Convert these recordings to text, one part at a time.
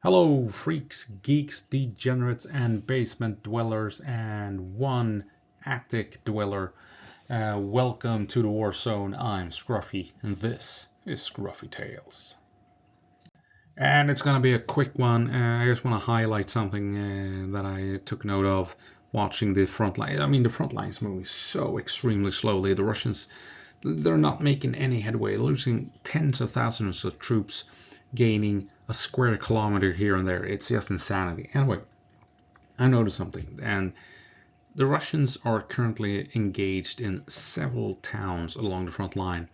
Hello, freaks, geeks, degenerates, and basement dwellers, and one attic dweller. Welcome to the War Zone. I'm Scruffy, and this is Skruffytalez. And it's gonna be a quick one. I just want to highlight something that I took note of watching the front line. I mean, the front line is moving so extremely slowly. The Russians, they're not making any headway, losing tens of thousands of troops, gaining a square kilometer here and there. It's just insanity. Anyway, I noticed something, and the Russians are currently engaged in several towns along the front line,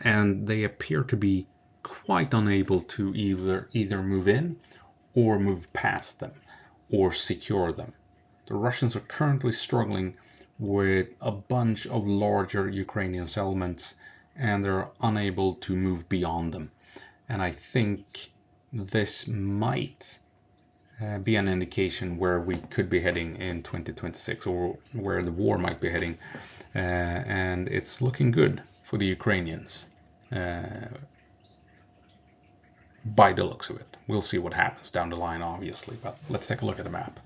and they appear to be quite unable to either move in or move past them or secure them. The Russians are currently struggling with a bunch of larger Ukrainian settlements, and they're unable to move beyond them. And I think this might be an indication where we could be heading in 2026, or where the war might be heading. And it's looking good for the Ukrainians by the looks of it. We'll see what happens down the line, obviously, but let's take a look at the map.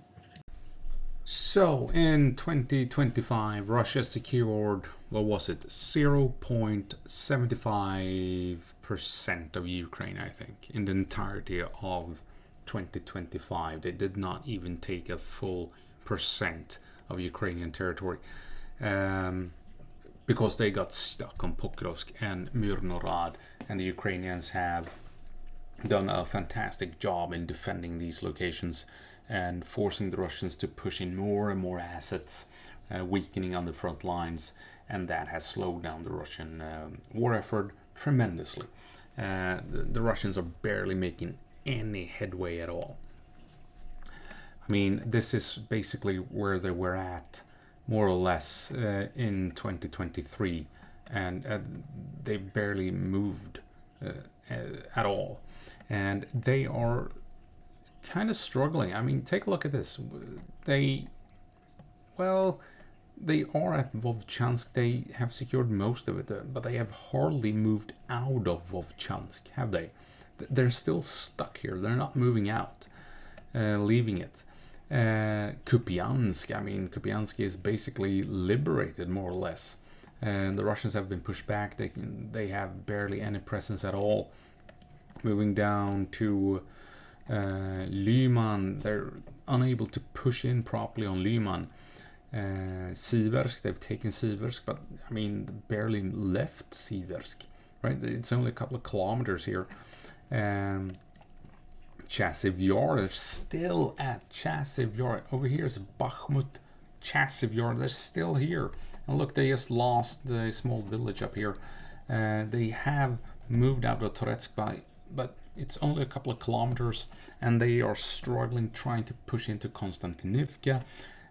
So in 2025, Russia secured, what was it, 0.75% of Ukraine, I think, in the entirety of 2025. They did not even take a full percent of Ukrainian territory because they got stuck on Pokrovsk and Myrnorad, and the Ukrainians have done a fantastic job in defending these locations and forcing the Russians to push in more and more assets, weakening on the front lines, and that has slowed down the Russian war effort tremendously. The Russians are barely making any headway at all. I mean, this is basically where they were at, more or less, in 2023, and they barely moved at all. And they are kind of struggling. I mean, take a look at this. They are at Vovchansk. They have secured most of it, but they have hardly moved out of Vovchansk, have they? They're still stuck here. They're not moving out, leaving it. Kupiansk, I mean, Kupiansk is basically liberated, more or less. And the Russians have been pushed back. They have barely any presence at all. Moving down to Lyman, they're unable to push in properly on Lyman. Siversk, they've taken Siversk, but I mean, barely left Siversk, right? It's only a couple of kilometers here. Chasiv Yar, they're still at Chasiv Yar. Over here is Bakhmut, Chasiv Yar, they're still here. And look, they just lost the small village up here. They have moved out of Toretsk but it's only a couple of kilometers, and they are struggling trying to push into Konstantinivka,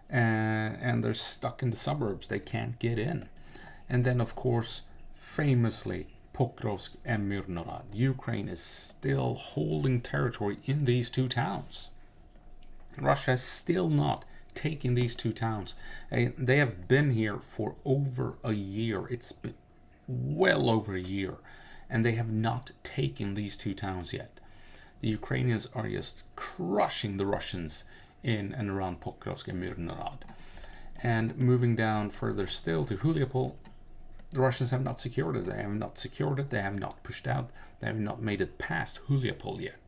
and they're stuck in the suburbs. They can't get in. And then, of course, famously, Pokrovsk and Myrnorad. Ukraine is still holding territory in these two towns. Russia is still not taking these two towns. They have been here for over a year. It's been well over a year, and they have not taken these two towns yet. The Ukrainians are just crushing the Russians in and around Pokrovsk and Myrnorad. And moving down further still to Huliapol, the Russians have not secured it. They have not secured it. They have not pushed out. They have not made it past Huliapol yet.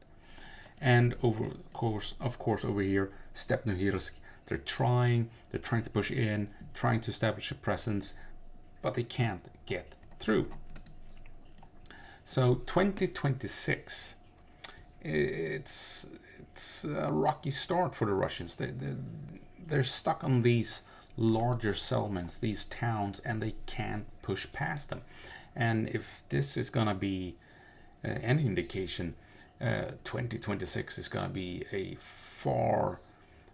And of course, over here, Stepnohirsk, they're trying to push in, trying to establish a presence, but they can't get through. So 2026, it's a rocky start for the Russians. They're stuck on these larger settlements, these towns, and they can't push past them. And if this is going to be any indication, 2026 is going to be a far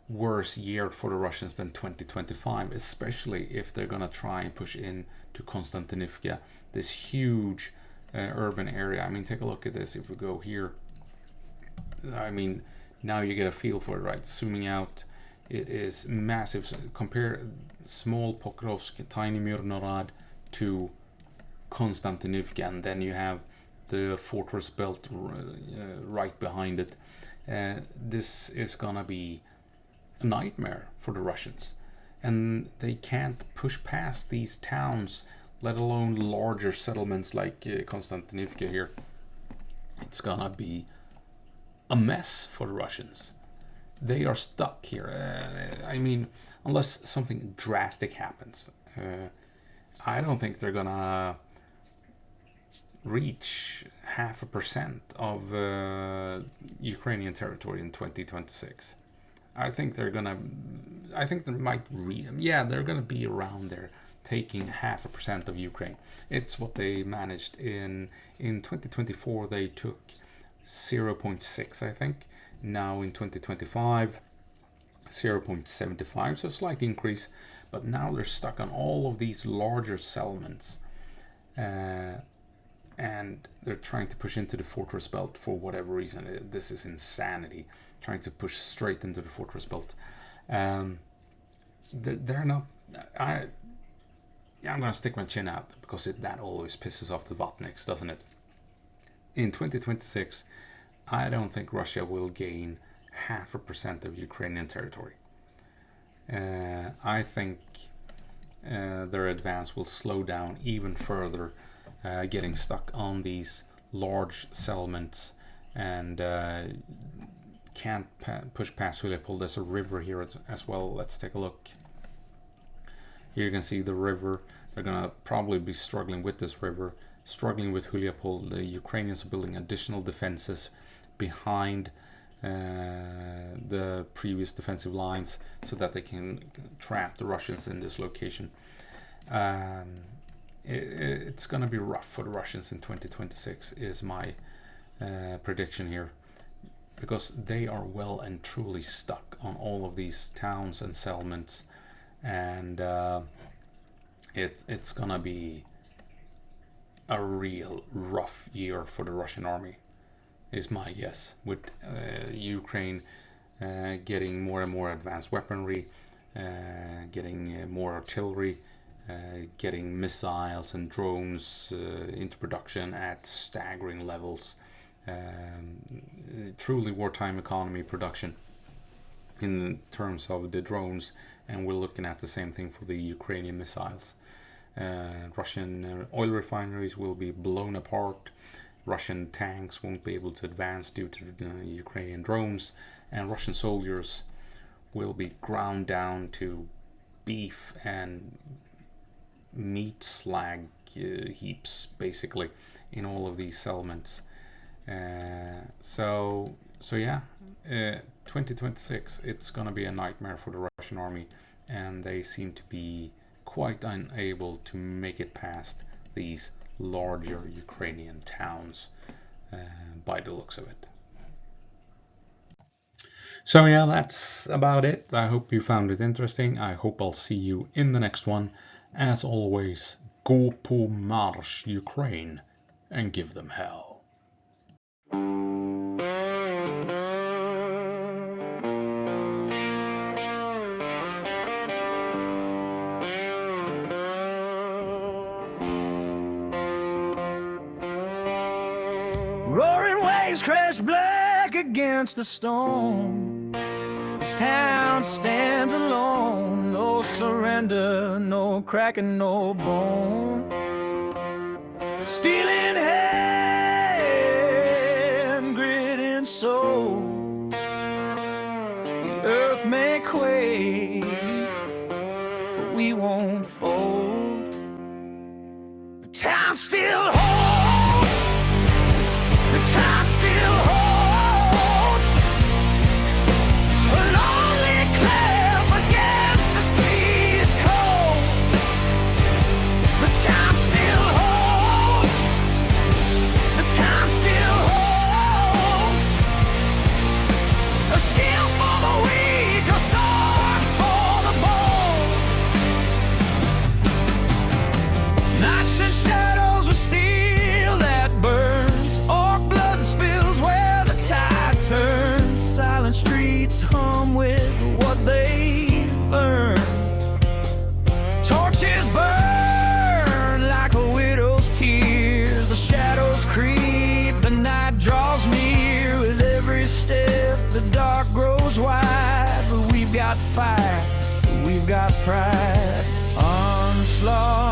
worse year for the Russians than 2025, especially if they're going to try and push in to Konstantinivka, this huge urban area. I mean, take a look at this. If we go here, I mean, now you get a feel for it, right? Zooming out, it is massive. So compare small Pokrovsk, tiny Myrnorad to Konstantinivka, and then you have the fortress belt right behind it. this is gonna be a nightmare for the Russians, and they can't push past these towns, let alone larger settlements like Konstantinivka here. It's gonna be a mess for the Russians. They are stuck here. I mean, unless something drastic happens, I don't think they're gonna reach 0.5% of Ukrainian territory in 2026. I think they're gonna. I think they might. They're gonna be around there, taking 0.5% of Ukraine. It's what they managed in 2024. They took 0.6, I think. Now in 2025, 0.75, so a slight increase. But now they're stuck on all of these larger settlements, and they're trying to push into the fortress belt for whatever reason. This is insanity. Trying to push straight into the fortress belt. They're not. I'm gonna stick my chin out because that always pisses off the Vatniks, doesn't it? In 2026, I don't think Russia will gain 0.5% of Ukrainian territory. I think their advance will slow down even further, getting stuck on these large settlements and can't push past Huliapol. There's a river here as well. Let's take a look. Here you can see the river. They're gonna probably be struggling with this river, struggling with Huliapol. The Ukrainians are building additional defenses behind the previous defensive lines so that they can trap the Russians in this location. It's gonna be rough for the Russians in 2026 is my prediction here, because they are well and truly stuck on all of these towns and settlements, and it's gonna be a real rough year for the Russian army, is my guess, with Ukraine getting more and more advanced weaponry, getting more artillery, getting missiles and drones into production at staggering levels. Truly wartime economy production in terms of the drones, and we're looking at the same thing for the Ukrainian missiles. Russian oil refineries will be blown apart. Russian tanks won't be able to advance due to the Ukrainian drones, and Russian soldiers will be ground down to beef and meat slag heaps, basically, in all of these settlements. So yeah, 2026, it's gonna be a nightmare for the Russian army, and they seem to be quite unable to make it past these larger Ukrainian towns, by the looks of it. So yeah, that's about it. I hope you found it interesting. I hope I'll see you in the next one. As always, go på marsch, Ukraine, and give them hell. Roaring waves crash black against the stone. This town stands alone. No surrender, no cracking, no bone. Steel in hand, grit in soul. The earth may quake, but we won't fold. The town still holds. The town still holds. A lonely cliff against the sea's cold. The town still holds. The town still holds. A shield for the weak, a sword for the bold. Nights and shadows with steel that burns, or blood spills where the tide turns. Silent streets hum with what they've earned. Torches burn like a widow's tears. The shadows creep, the night draws near with every step arms wide, but we've got fire, we've got pride. Onslaught.